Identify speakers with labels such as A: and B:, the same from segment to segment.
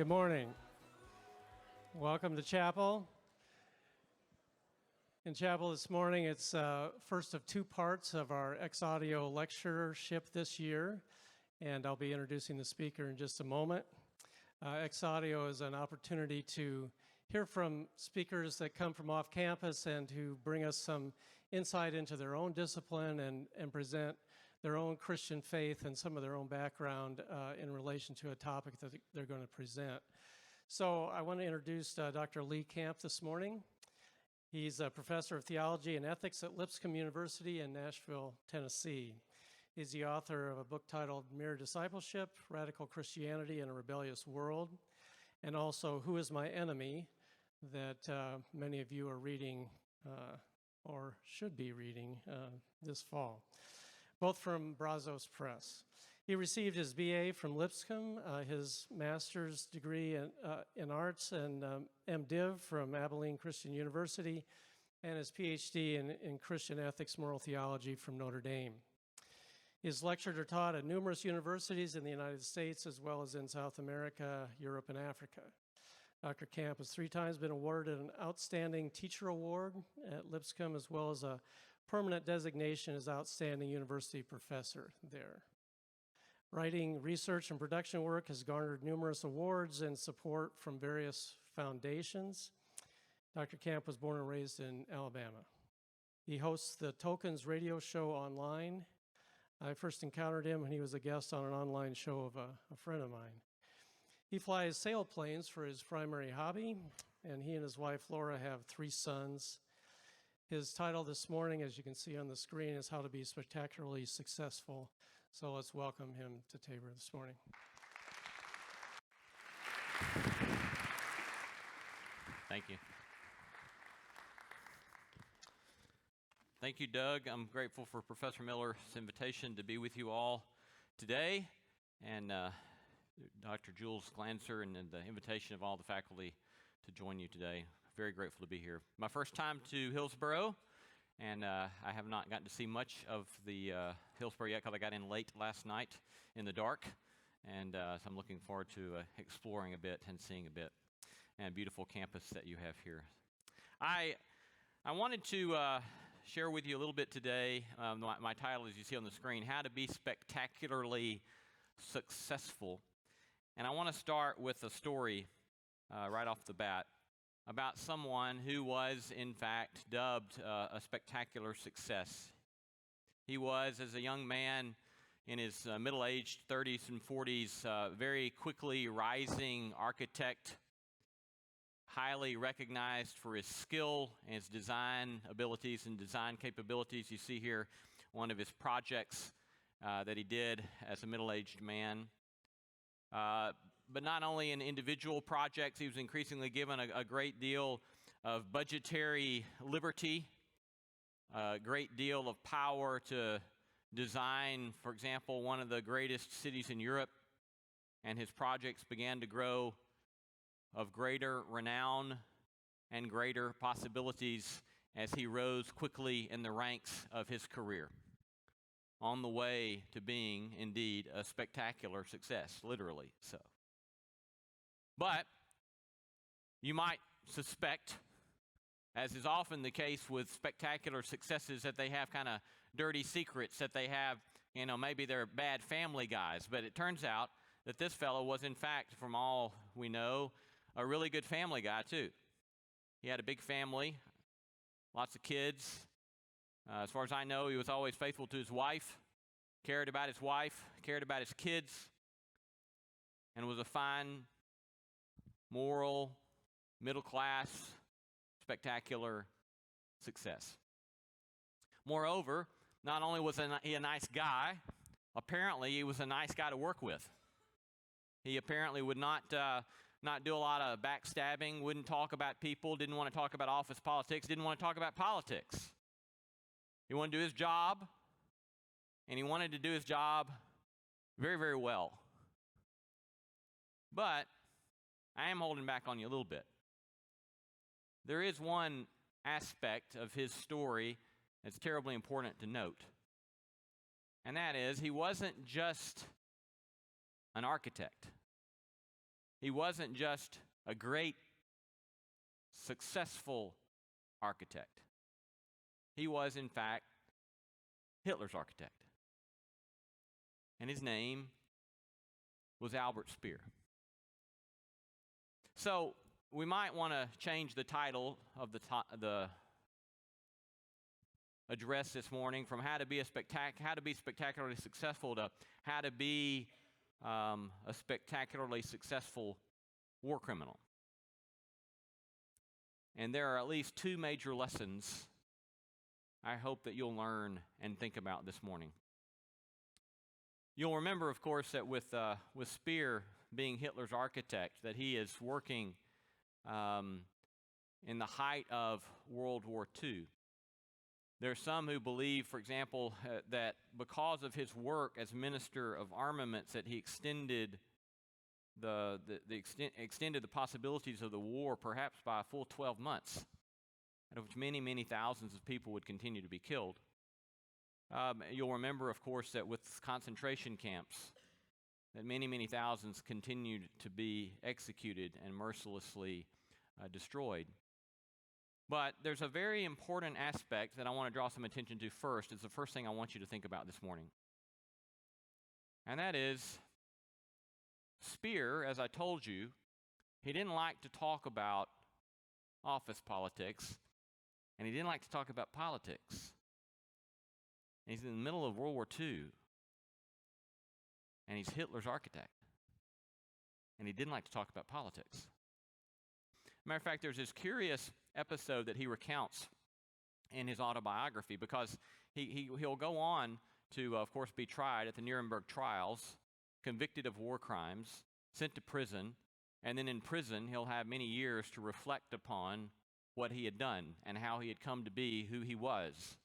A: Good morning. Welcome to chapel. In chapel this morning, it's first of two parts of our Exaudio lectureship this year, and I'll be introducing the speaker in just a moment. Exaudio is an opportunity to hear from speakers that come from off campus and who bring us some insight into their own discipline and present their own Christian faith and some of their own background in relation to a topic that they're going to present. So I want to introduce Dr. Lee Camp this morning. He's a professor of theology and ethics at Lipscomb University in Nashville, Tennessee. He's the author of a book titled Mere Discipleship, Radical Christianity in a Rebellious World, and also Who is My Enemy, that many of you are reading or should be reading this fall, both from Brazos Press. He received his BA from Lipscomb, his master's degree in arts and MDiv from Abilene Christian University, and his PhD in Christian ethics, moral theology from Notre Dame. He's lectured or taught at numerous universities in the United States as well as in South America, Europe, and Africa. Dr. Camp has 3 times been awarded an Outstanding Teacher Award at Lipscomb as well as a permanent designation as Outstanding University Professor there. Writing, research, and production work has garnered numerous awards and support from various foundations. Dr. Camp was born and raised in Alabama. He hosts the Tokens radio show online. I first encountered him when he was a guest on an online show of a friend of mine. He flies sailplanes for his primary hobby, and he and his wife Laura have 3 sons. His title this morning, as you can see on the screen, is How to Be Spectacularly Successful. So let's welcome him to Tabor this morning.
B: Thank you. Thank you, Doug. I'm grateful for Professor Miller's invitation to be with you all today, and Dr. Jules Glanzer and the invitation of all the faculty to join you today. Very grateful to be here. My first time to Hillsboro, and I have not gotten to see much of the Hillsboro yet because I got in late last night in the dark, and so I'm looking forward to exploring a bit and seeing a bit. And beautiful campus that you have here. I wanted to share with you a little bit today. My title, as you see on the screen, How to Be Spectacularly Successful. And I want to start with a story right off the bat about someone who was, in fact, dubbed a spectacular success. He was, as a young man in his middle-aged 30s and 40s, very quickly rising architect, highly recognized for his skill and his design abilities and design capabilities. You see here one of his projects that he did as a middle-aged man. But not only in individual projects, he was increasingly given a great deal of budgetary liberty, a great deal of power to design, for example, one of the greatest cities in Europe, and his projects began to grow of greater renown and greater possibilities as he rose quickly in the ranks of his career, on the way to being, indeed, a spectacular success, literally so. But you might suspect, as is often the case with spectacular successes, that they have kind of dirty secrets, that they have, maybe they're bad family guys. But it turns out that this fellow was, in fact, from all we know, a really good family guy, too. He had a big family, lots of kids. As far as I know, he was always faithful to his wife, cared about his wife, cared about his kids, and was a fine, moral, middle-class, spectacular success. Moreover, not only was he a nice guy, apparently he was a nice guy to work with. He apparently would not do a lot of backstabbing, wouldn't talk about people, didn't want to talk about office politics, didn't want to talk about politics. He wanted to do his job, and he wanted to do his job very, very well. But I am holding back on you a little bit. There is one aspect of his story that's terribly important to note, and that is he wasn't just an architect. He wasn't just a great, successful architect. He was, in fact, Hitler's architect. And his name was Albert Speer. So we might want to change the title of the address this morning from how to be spectacularly successful to how to be a spectacularly successful war criminal. And there are at least two major lessons I hope that you'll learn and think about this morning. You'll remember, of course, that with Speer being Hitler's architect, that he is working in the height of World War II. There are some who believe, for example, that because of his work as Minister of Armaments, that he extended extended the possibilities of the war perhaps by a full 12 months, out of which many, many thousands of people would continue to be killed. You'll remember, of course, that with concentration camps, that many, many thousands continued to be executed and mercilessly destroyed. But there's a very important aspect that I want to draw some attention to first. It's the first thing I want you to think about this morning. And that is, Speer, as I told you, he didn't like to talk about office politics, and he didn't like to talk about politics. And he's in the middle of World War II, and he's Hitler's architect. And he didn't like to talk about politics. Matter of fact, there's this curious episode that he recounts in his autobiography, because he'll go on to, of course, be tried at the Nuremberg trials, convicted of war crimes, sent to prison, and then in prison he'll have many years to reflect upon what he had done and how he had come to be who he was.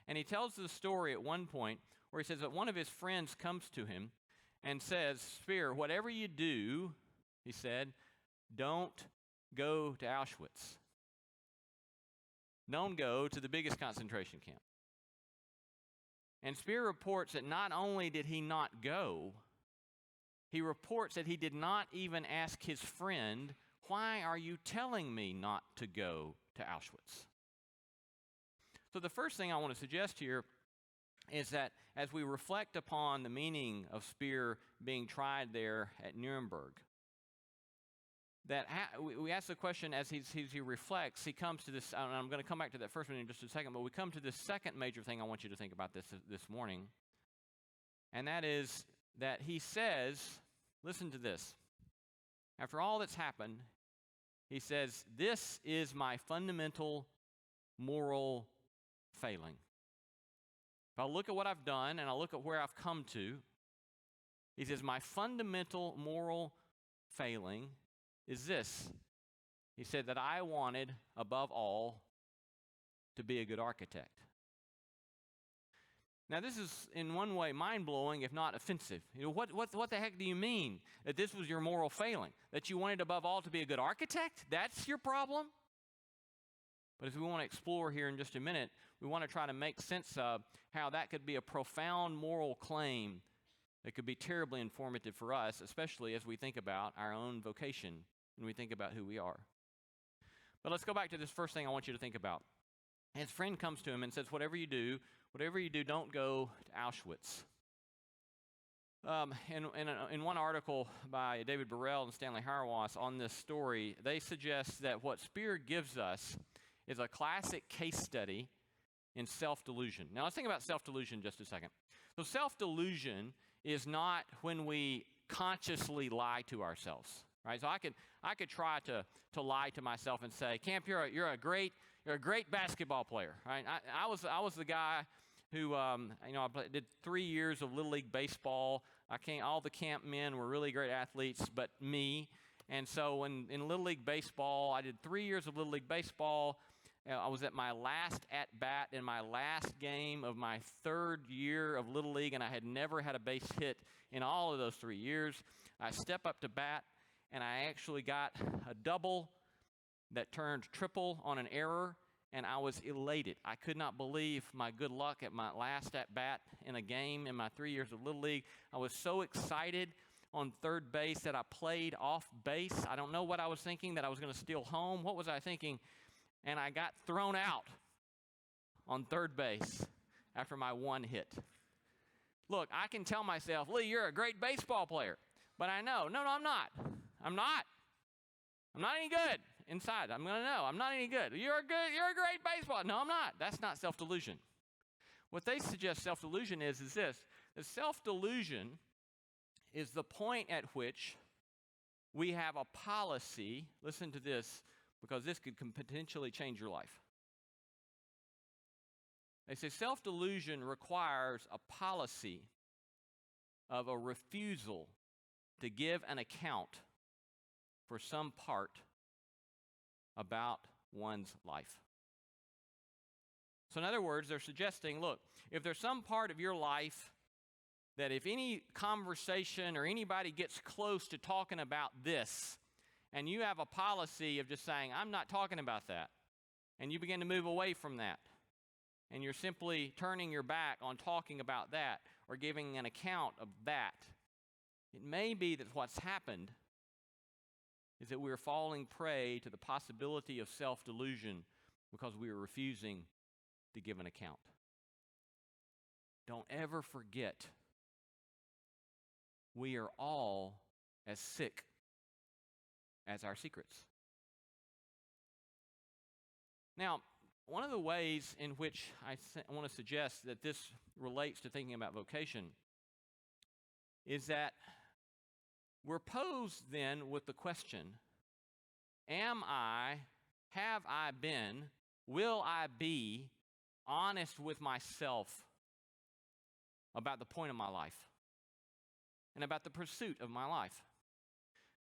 B: And he tells the story at one point where he says that one of his friends comes to him and says, "Speer, whatever you do," he said, "don't go to Auschwitz. Don't go to the biggest concentration camp." And Speer reports that not only did he not go, he reports that he did not even ask his friend, "Why are you telling me not to go to Auschwitz?" So the first thing I want to suggest here is that as we reflect upon the meaning of Speer being tried there at Nuremberg, that we ask the question as he reflects, he comes to this, and I'm going to come back to that first one in just a second, but we come to this second major thing I want you to think about this morning, and that is that he says, listen to this, after all that's happened, he says, "This is my fundamental moral failing. If I look at what I've done and I look at where I've come to," he says, "my fundamental moral failing is this." He said that I wanted, above all, to be a good architect. Now, this is in one way mind-blowing, if not offensive. You know, what the heck do you mean that this was your moral failing? That you wanted, above all, to be a good architect? That's your problem? But as we want to explore here in just a minute, we want to try to make sense of how that could be a profound moral claim that could be terribly informative for us, especially as we think about our own vocation and we think about who we are. But let's go back to this first thing I want you to think about. His friend comes to him and says, whatever you do, don't go to Auschwitz. In one article by David Burrell and Stanley Hauerwas on this story, they suggest that what Speer gives us is a classic case study in self-delusion. Now, let's think about self-delusion just a second. So self-delusion is not when we consciously lie to ourselves, right? So I could try to lie to myself and say, "Camp, you're a great basketball player." Right? I was the guy who I did 3 years of Little League baseball. All the camp men were really great athletes, but me. And so in Little League baseball, I did 3 years of Little League baseball. I was at my last at-bat in my last game of my third year of Little League, and I had never had a base hit in all of those 3 years. I step up to bat, and I actually got a double that turned triple on an error, and I was elated. I could not believe my good luck at my last at-bat in a game in my 3 years of Little League. I was so excited on third base, that I played off base. I don't know what I was thinking, that I was going to steal home. What was I thinking? And I got thrown out on third base after my one hit. Look, I can tell myself, Lee, you're a great baseball player. But I know, no, I'm not. I'm not any good inside. I'm going to know I'm not any good. You're a great baseball. No, I'm not. That's not self-delusion. What they suggest self-delusion is this. The self-delusion is the point at which we have a policy. Listen to this, because this could potentially change your life. They say self-delusion requires a policy of a refusal to give an account for some part about one's life. So in other words, they're suggesting, look, if there's some part of your life that if any conversation or anybody gets close to talking about this, and you have a policy of just saying, I'm not talking about that, and you begin to move away from that, and you're simply turning your back on talking about that or giving an account of that, it may be that what's happened is that we're falling prey to the possibility of self-delusion because we are refusing to give an account. Don't ever forget, we are all as sick as our secrets. Now, one of the ways in which I want to suggest that this relates to thinking about vocation is that we're posed then with the question, have I been, will I be honest with myself about the point of my life and about the pursuit of my life?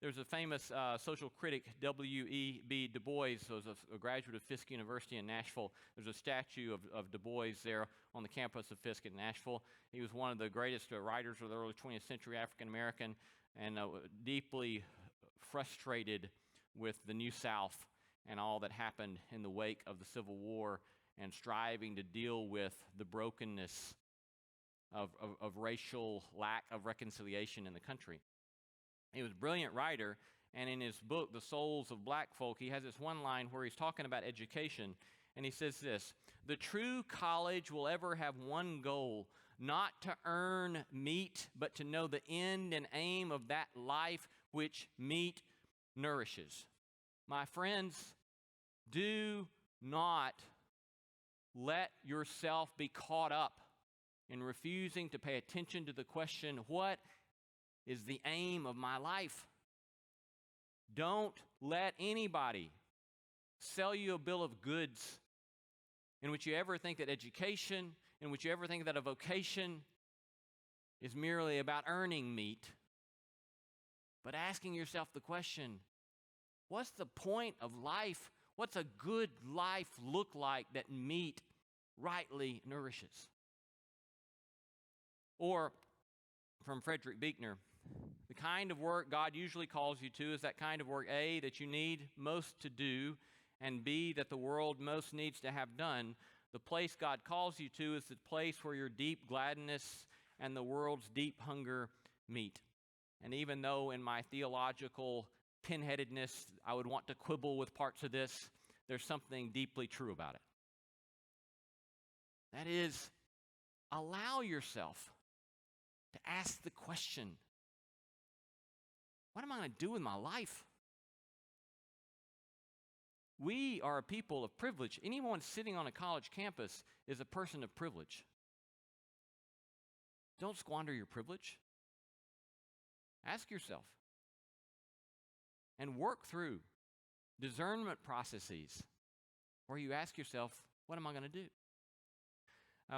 B: There's a famous social critic, W.E.B. Du Bois, who was a graduate of Fisk University in Nashville. There's a statue of Du Bois there on the campus of Fisk in Nashville. He was one of the greatest writers of the early 20th century, African-American, and deeply frustrated with the New South and all that happened in the wake of the Civil War, and striving to deal with the brokenness of racial lack of reconciliation in the country. He was a brilliant writer, and in his book, The Souls of Black Folk, he has this one line where he's talking about education, and he says this: the true college will ever have one goal, not to earn meat, but to know the end and aim of that life which meat nourishes. My friends, do not let yourself be caught up in refusing to pay attention to the question, what is the aim of my life? Don't let anybody sell you a bill of goods in which you ever think that education, in which you ever think that a vocation is merely about earning meat, but asking yourself the question, what's the point of life? What's a good life look like that meat rightly nourishes? Or from Frederick Buechner, the kind of work God usually calls you to is that kind of work, A, that you need most to do, and B, that the world most needs to have done. The place God calls you to is the place where your deep gladness and the world's deep hunger meet. And even though in my theological pinheadedness I would want to quibble with parts of this, there's something deeply true about it. That is, allow yourself to ask the question, what am I going to do with my life? We are a people of privilege. Anyone sitting on a college campus is a person of privilege. Don't squander your privilege. Ask yourself and work through discernment processes where you ask yourself, what am I going to do?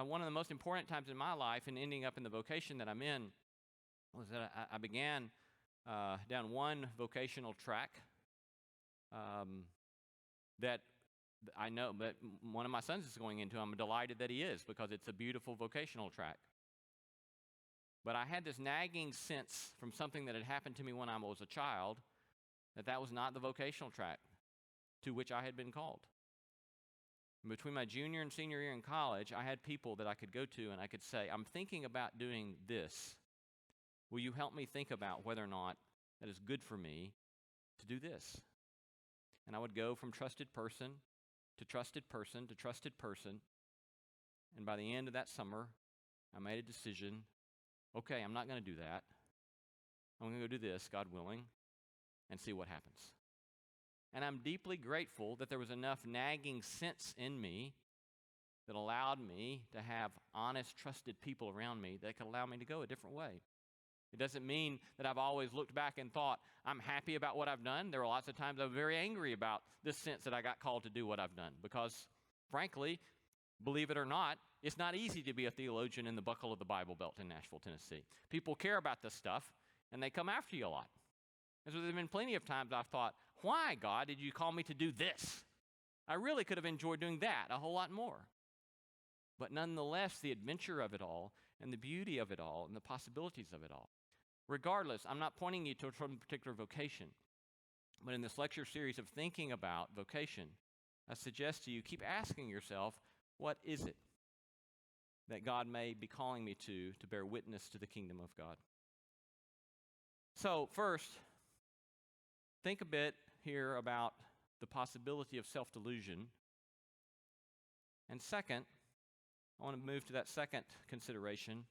B: One of the most important times in my life in ending up in the vocation that I'm in was that I began down one vocational track that I know that one of my sons is going into. I'm delighted that he is, because it's a beautiful vocational track. But I had this nagging sense from something that had happened to me when I was a child that was not the vocational track to which I had been called. Between my junior and senior year in college, I had people that I could go to and I could say, I'm thinking about doing this. will you help me think about whether or not that is good for me to do this? And I would go from trusted person to trusted person to trusted person. And by the end of that summer, I made a decision, okay, I'm not going to do that. I'm going to go do this, God willing, and see what happens. And I'm deeply grateful that there was enough nagging sense in me that allowed me to have honest, trusted people around me that could allow me to go a different way. It doesn't mean that I've always looked back and thought, I'm happy about what I've done. There were lots of times I was very angry about this sense that I got called to do what I've done because, frankly, believe it or not, it's not easy to be a theologian in the buckle of the Bible Belt in Nashville, Tennessee. People care about this stuff, and they come after you a lot. And so there have been plenty of times I've thought, why, God, did you call me to do this? I really could have enjoyed doing that a whole lot more. But nonetheless, the adventure of it all and the beauty of it all and the possibilities of it all. Regardless, I'm not pointing you to some particular vocation, but in this lecture series of thinking about vocation, I suggest to you keep asking yourself, what is it that God may be calling me to bear witness to the kingdom of God? So first, think a bit here about the possibility of self-delusion. And second, I want to move to that second consideration,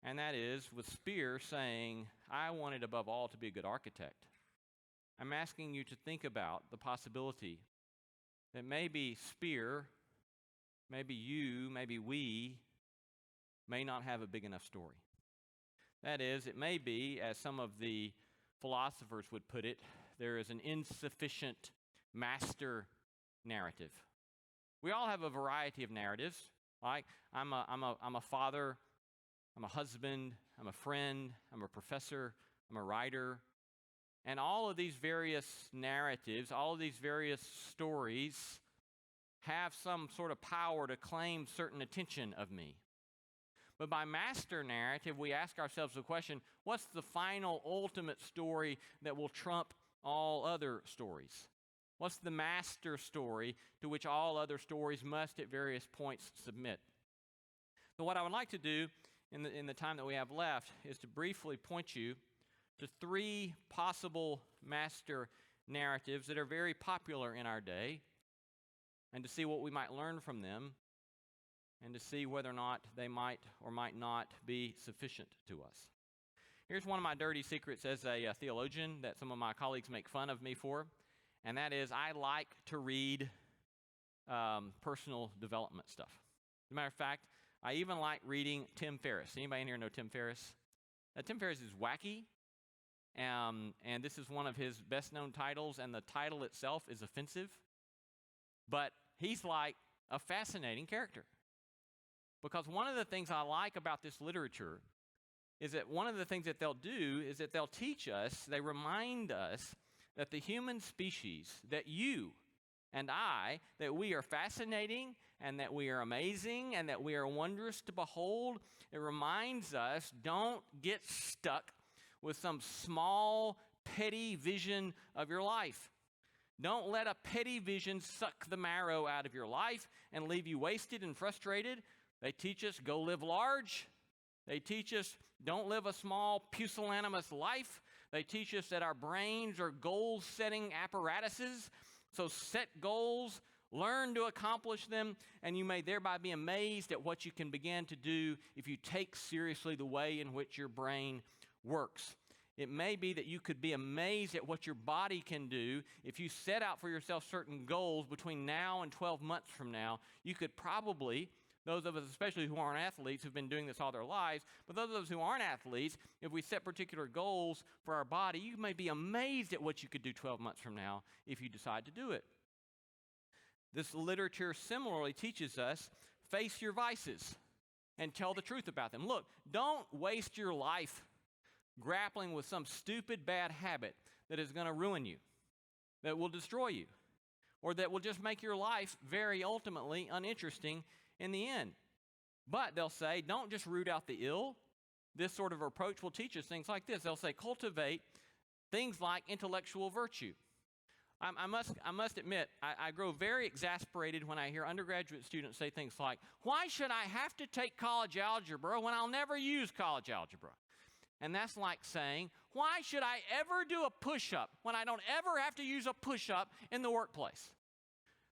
B: and that is with Speer saying, I wanted above all to be a good architect. I'm asking you to think about the possibility that maybe Speer, maybe you, maybe we may not have a big enough story. That is, it may be, as some of the philosophers would put it, there is an insufficient master narrative. We all have a variety of narratives. Like I'm a father, I'm a husband, I'm a friend, I'm a professor, I'm a writer. And all of these various narratives, all of these various stories have some sort of power to claim certain attention of me. But by master narrative, we ask ourselves the question, what's the final ultimate story that will trump all other stories? What's the master story to which all other stories must at various points submit? So what I would like to do in the time that we have left is to briefly point you to three possible master narratives that are very popular in our day, and to see what we might learn from them, and to see whether or not they might or might not be sufficient to us. Here's one of my dirty secrets as a theologian that some of my colleagues make fun of me for, and that is I like to read personal development stuff. As a matter of fact, I even like reading Tim Ferriss. Anybody in here know Tim Ferriss? Tim Ferriss is wacky, and this is one of his best-known titles, and the title itself is offensive, but he's like a fascinating character. Because one of the things I like about this literature is that one of the things that they'll do is that they'll teach us, they remind us that the human species, that you and I, that we are fascinating and that we are amazing and that we are wondrous to behold. It reminds us, don't get stuck with some small, petty vision of your life. Don't let a petty vision suck the marrow out of your life and leave you wasted and frustrated. They teach us, go live large. They teach us, don't live a small, pusillanimous life. They teach us that our brains are goal-setting apparatuses. So set goals, learn to accomplish them, and you may thereby be amazed at what you can begin to do if you take seriously the way in which your brain works. It may be that you could be amazed at what your body can do if you set out for yourself certain goals between now and 12 months from now. You could probably, those of us especially who aren't athletes who've been doing this all their lives, but those of us who aren't athletes, if we set particular goals for our body, you may be amazed at what you could do 12 months from now if you decide to do it. This literature similarly teaches us, face your vices and tell the truth about them. Look, don't waste your life grappling with some stupid bad habit that is going to ruin you, that will destroy you, or that will just make your life very ultimately uninteresting in the end. But they'll say, don't just root out the ill. This sort of approach will teach us things like this. They'll say, cultivate things like intellectual virtue. I must admit, I grow very exasperated when I hear undergraduate students say things like, why should I have to take college algebra when I'll never use college algebra? And that's like saying, why should I ever do a push-up when I don't ever have to use a push-up in the workplace?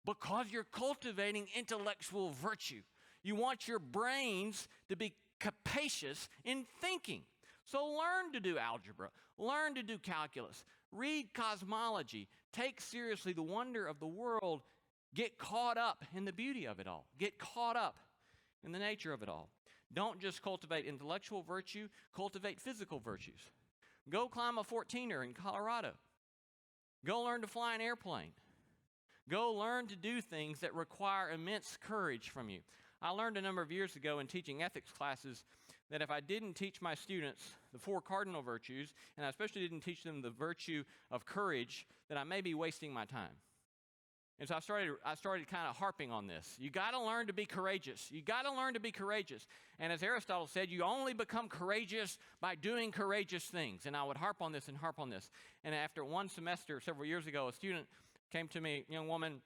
B: Because you're cultivating intellectual virtue. You want your brains to be capacious in thinking. So learn to do algebra, learn to do calculus, read cosmology, take seriously the wonder of the world, get caught up in the beauty of it all, get caught up in the nature of it all. Don't just cultivate intellectual virtue, cultivate physical virtues. Go climb a 14er in Colorado. Go learn to fly an airplane. Go learn to do things that require immense courage from you. I learned a number of years ago in teaching ethics classes that if I didn't teach my students the 4 cardinal virtues, and I especially didn't teach them the virtue of courage, that I may be wasting my time. And so I started kind of harping on this. You got to learn to be courageous. You got to learn to be courageous. And as Aristotle said, you only become courageous by doing courageous things. And I would harp on this and harp on this. And after one semester, several years ago, a student came to me, a young woman,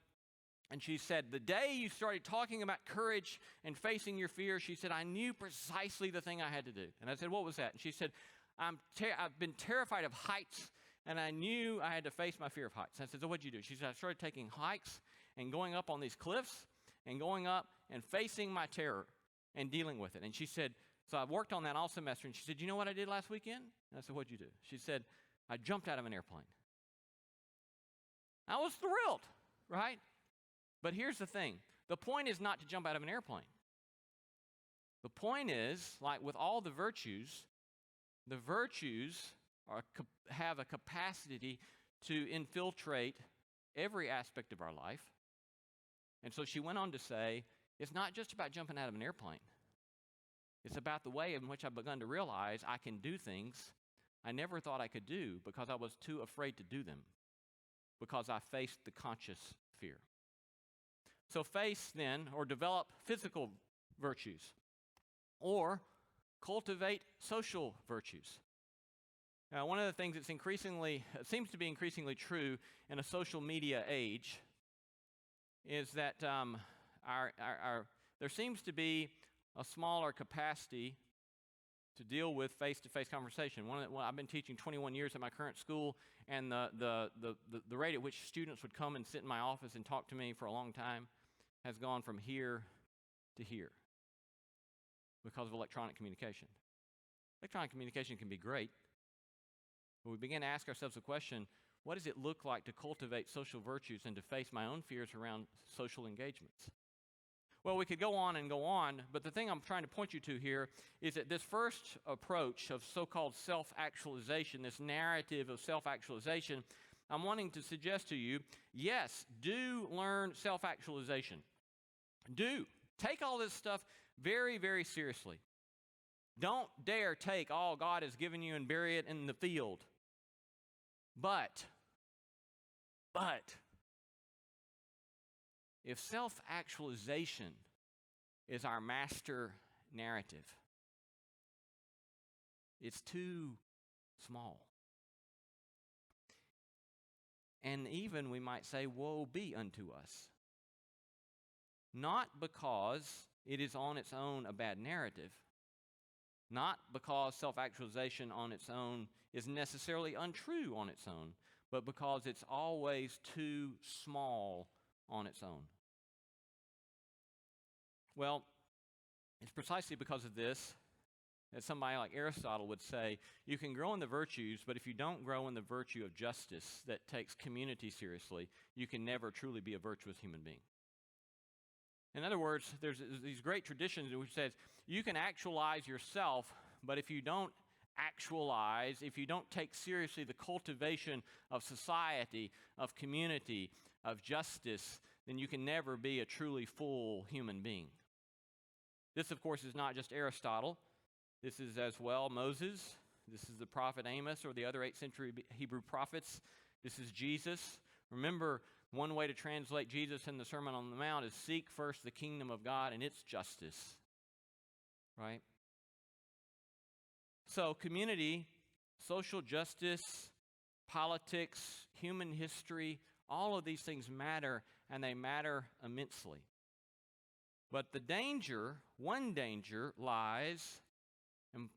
B: and she said, the day you started talking about courage and facing your fear, she said, I knew precisely the thing I had to do. And I said, what was that? And she said, I've been terrified of heights, and I knew I had to face my fear of heights. And I said, so what'd you do? She said, I started taking hikes and going up on these cliffs and going up and facing my terror and dealing with it. And she said, so I worked on that all semester. And she said, you know what I did last weekend? And I said, what'd you do? She said, I jumped out of an airplane. I was thrilled, right? But here's the thing. The point is not to jump out of an airplane. The point is, like with all the virtues have a capacity to infiltrate every aspect of our life. And so she went on to say, it's not just about jumping out of an airplane. It's about the way in which I've begun to realize I can do things I never thought I could do because I was too afraid to do them, because I faced the conscious fear. So face then, or develop physical virtues, or cultivate social virtues. Now, one of the things that's seems to be increasingly true in a social media age is that there seems to be a smaller capacity to deal with face-to-face conversation. I've been teaching 21 years at my current school, and the rate at which students would come and sit in my office and talk to me for a long time has gone from here to here because of electronic communication. Electronic communication can be great, but we begin to ask ourselves the question, what does it look like to cultivate social virtues and to face my own fears around social engagements? Well, we could go on and go on, but the thing I'm trying to point you to here is that this first approach of so-called self-actualization, this narrative of self-actualization, I'm wanting to suggest to you, yes, do learn self-actualization. Do. Take all this stuff very, very seriously. Don't dare take all God has given you and bury it in the field. But, if self-actualization is our master narrative, it's too small. And even, we might say, woe be unto us. Not because it is on its own a bad narrative, not because self-actualization on its own is necessarily untrue on its own, but because it's always too small on its own. Well, it's precisely because of this that somebody like Aristotle would say, you can grow in the virtues, but if you don't grow in the virtue of justice that takes community seriously, you can never truly be a virtuous human being. In other words, there's these great traditions which says you can actualize yourself, but if you don't actualize, if you don't take seriously the cultivation of society, of community, of justice, then you can never be a truly full human being. This, of course, is not just Aristotle. This is as well Moses. This is the prophet Amos, or the other 8th century Hebrew prophets. This is Jesus. Remember, one way to translate Jesus in the Sermon on the Mount is seek first the kingdom of God and its justice. Right? So community, social justice, politics, human history, all of these things matter, and they matter immensely. But the danger, one danger lies, and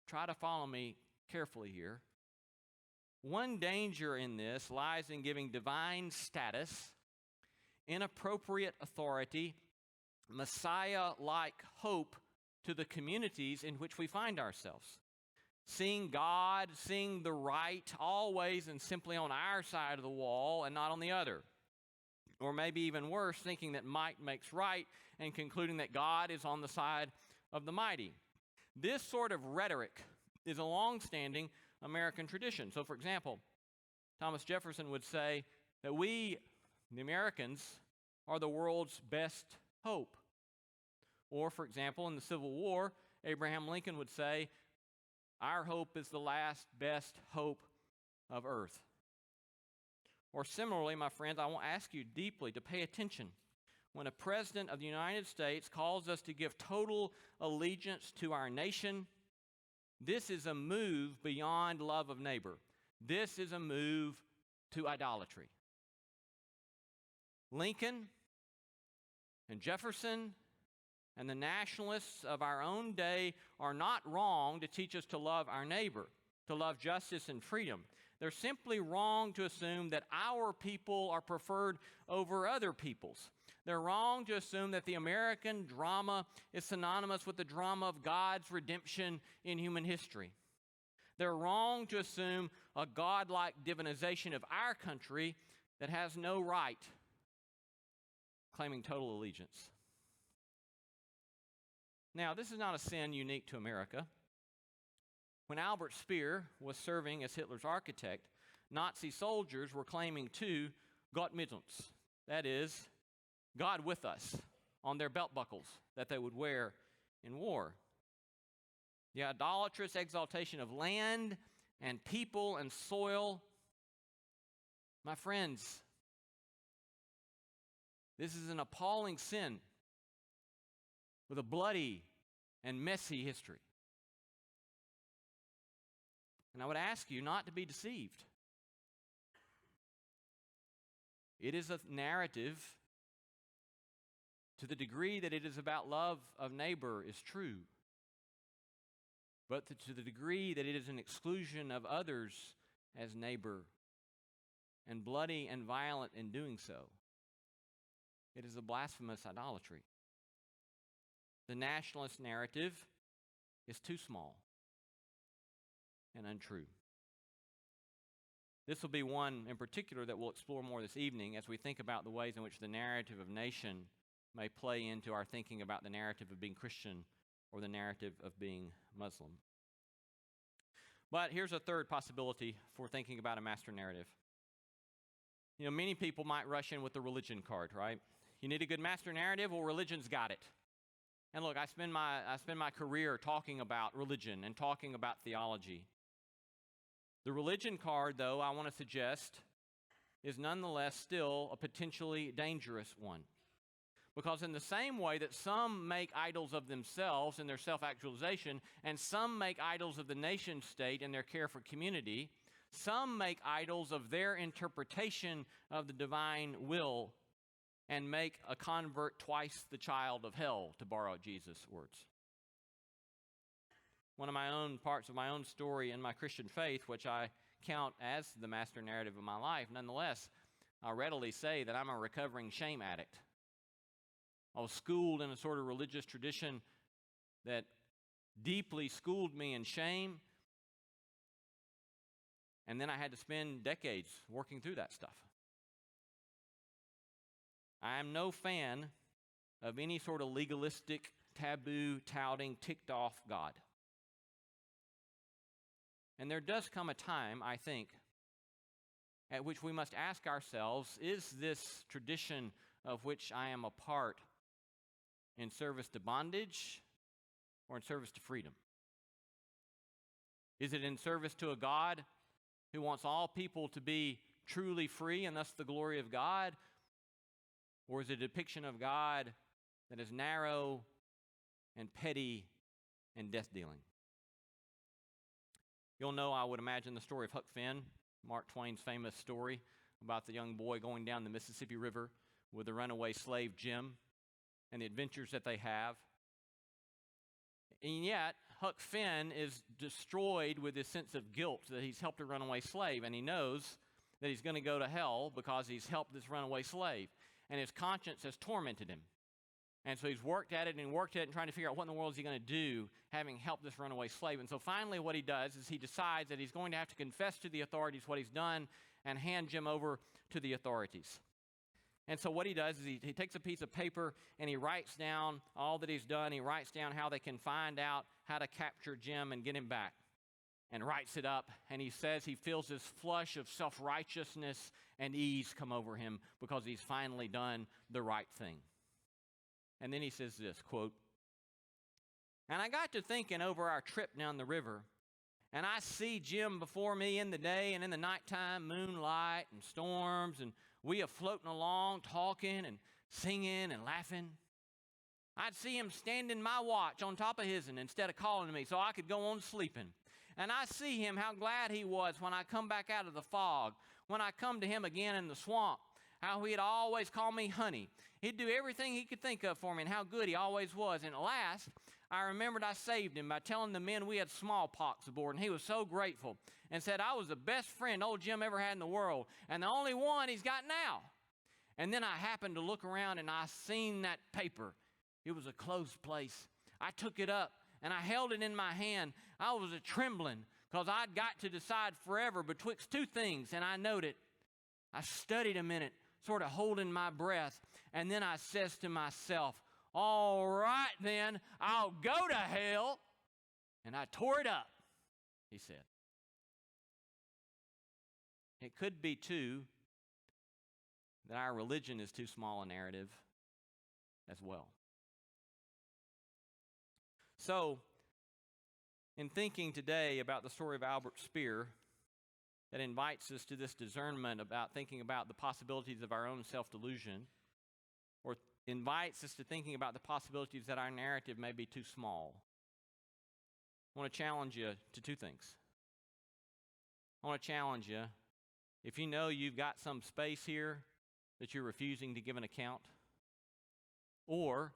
B: try to follow me carefully here. One danger in this lies in giving divine status, inappropriate authority, Messiah-like hope to the communities in which we find ourselves. Seeing God, seeing the right always and simply on our side of the wall and not on the other. Or maybe even worse, thinking that might makes right and concluding that God is on the side of the mighty. This sort of rhetoric is a long-standing American tradition. So, for example, Thomas Jefferson would say that we, the Americans, are the world's best hope. Or, for example, in the Civil War, Abraham Lincoln would say, our hope is the last best hope of earth. Or similarly, my friends, I want to ask you deeply to pay attention. When a president of the United States calls us to give total allegiance to our nation, this is a move beyond love of neighbor. This is a move to idolatry. Lincoln and Jefferson and the nationalists of our own day are not wrong to teach us to love our neighbor, to love justice and freedom. They're simply wrong to assume that our people are preferred over other people's. They're wrong to assume that the American drama is synonymous with the drama of God's redemption in human history. They're wrong to assume a godlike divinization of our country that has no right, claiming total allegiance. Now, this is not a sin unique to America. When Albert Speer was serving as Hitler's architect, Nazi soldiers were claiming too Gott mit uns, that is, God with us, on their belt buckles that they would wear in war. The idolatrous exaltation of land and people and soil, my friends, this is an appalling sin with a bloody and messy history. And I would ask you not to be deceived. It is a narrative to the degree that it is about love of neighbor is true. But to the degree that it is an exclusion of others as neighbor and bloody and violent in doing so, it is a blasphemous idolatry. The nationalist narrative is too small and untrue. This will be one in particular that we'll explore more this evening as we think about the ways in which the narrative of nation may play into our thinking about the narrative of being Christian or the narrative of being Muslim. But here's a third possibility for thinking about a master narrative. You know, many people might rush in with the religion card, right? You need a good master narrative, well, religion's got it. And look, I spend my career talking about religion and talking about theology. The religion card, though, I want to suggest, is nonetheless still a potentially dangerous one. Because in the same way that some make idols of themselves in their self-actualization, and some make idols of the nation state in their care for community, some make idols of their interpretation of the divine will and make a convert twice the child of hell, to borrow Jesus' words. One of my own parts of my own story in my Christian faith, which I count as the master narrative of my life, nonetheless, I readily say that I'm a recovering shame addict. I was schooled in a sort of religious tradition that deeply schooled me in shame, and then I had to spend decades working through that stuff. I am no fan of any sort of legalistic, taboo, touting, ticked-off God. And there does come a time, I think, at which we must ask ourselves, is this tradition of which I am a part in service to bondage or in service to freedom? Is it in service to a God who wants all people to be truly free and thus the glory of God? Or is it a depiction of God that is narrow and petty and death-dealing? You'll know, I would imagine, the story of Huck Finn, Mark Twain's famous story about the young boy going down the Mississippi River with the runaway slave Jim and the adventures that they have. And yet, Huck Finn is destroyed with this sense of guilt that he's helped a runaway slave, and he knows that he's going to go to hell because he's helped this runaway slave. And his conscience has tormented him. And so he's worked at it and worked at it and trying to figure out what in the world is he going to do having helped this runaway slave. And so finally what he does is he decides that he's going to have to confess to the authorities what he's done and hand Jim over to the authorities. And so what he does is he takes a piece of paper and he writes down all that he's done. He writes down how they can find out how to capture Jim and get him back, and writes it up. And he says he feels this flush of self-righteousness and ease come over him because he's finally done the right thing. And then he says this, quote, "And I got to thinking over our trip down the river, and I see Jim before me in the day and in the nighttime, moonlight and storms, and we are floating along, talking and singing and laughing. I'd see him standing my watch on top of his'n instead of calling to me so I could go on sleeping. And I see him how glad he was when I come back out of the fog, when I come to him again in the swamp, how he'd always call me honey. He'd do everything he could think of for me and how good he always was. And at last, I remembered I saved him by telling the men we had smallpox aboard, and he was so grateful and said I was the best friend old Jim ever had in the world and the only one he's got now. And then I happened to look around and I seen that paper. It was a closed place. I took it up and I held it in my hand. I was a-trembling because I'd got to decide forever betwixt two things, and I noted. I studied a minute, sort of holding my breath, and then I says to myself, all right then, I'll go to hell. And I tore it up, he said. It could be, too, that our religion is too small a narrative as well. So, in thinking today about the story of Albert Speer, that invites us to this discernment about thinking about the possibilities of our own self-delusion, or invites us to thinking about the possibilities that our narrative may be too small. I want to challenge you to two things. I want to challenge you, if you know you've got some space here that you're refusing to give an account, or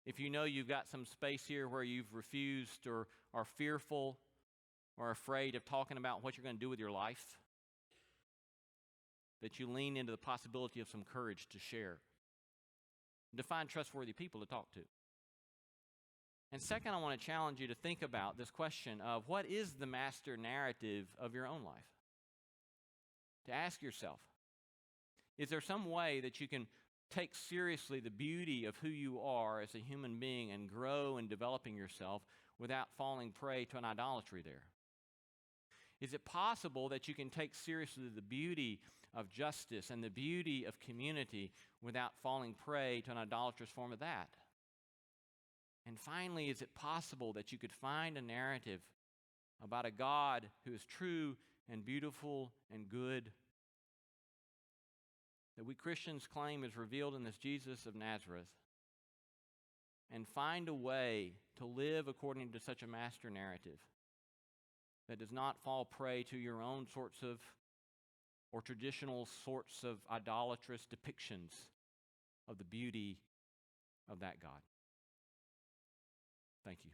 B: if you know you've got some space here where you've refused or are fearful or afraid of talking about what you're going to do with your life, that you lean into the possibility of some courage to share, to find trustworthy people to talk to. And second, I want to challenge you to think about this question of what is the master narrative of your own life? To ask yourself, is there some way that you can take seriously the beauty of who you are as a human being and grow in developing yourself without falling prey to an idolatry there? Is it possible that you can take seriously the beauty of justice and the beauty of community without falling prey to an idolatrous form of that? And finally, is it possible that you could find a narrative about a God who is true and beautiful and good, that we Christians claim is revealed in this Jesus of Nazareth, and find a way to live according to such a master narrative that does not fall prey to your own sorts of or traditional sorts of idolatrous depictions of the beauty of that God? Thank you.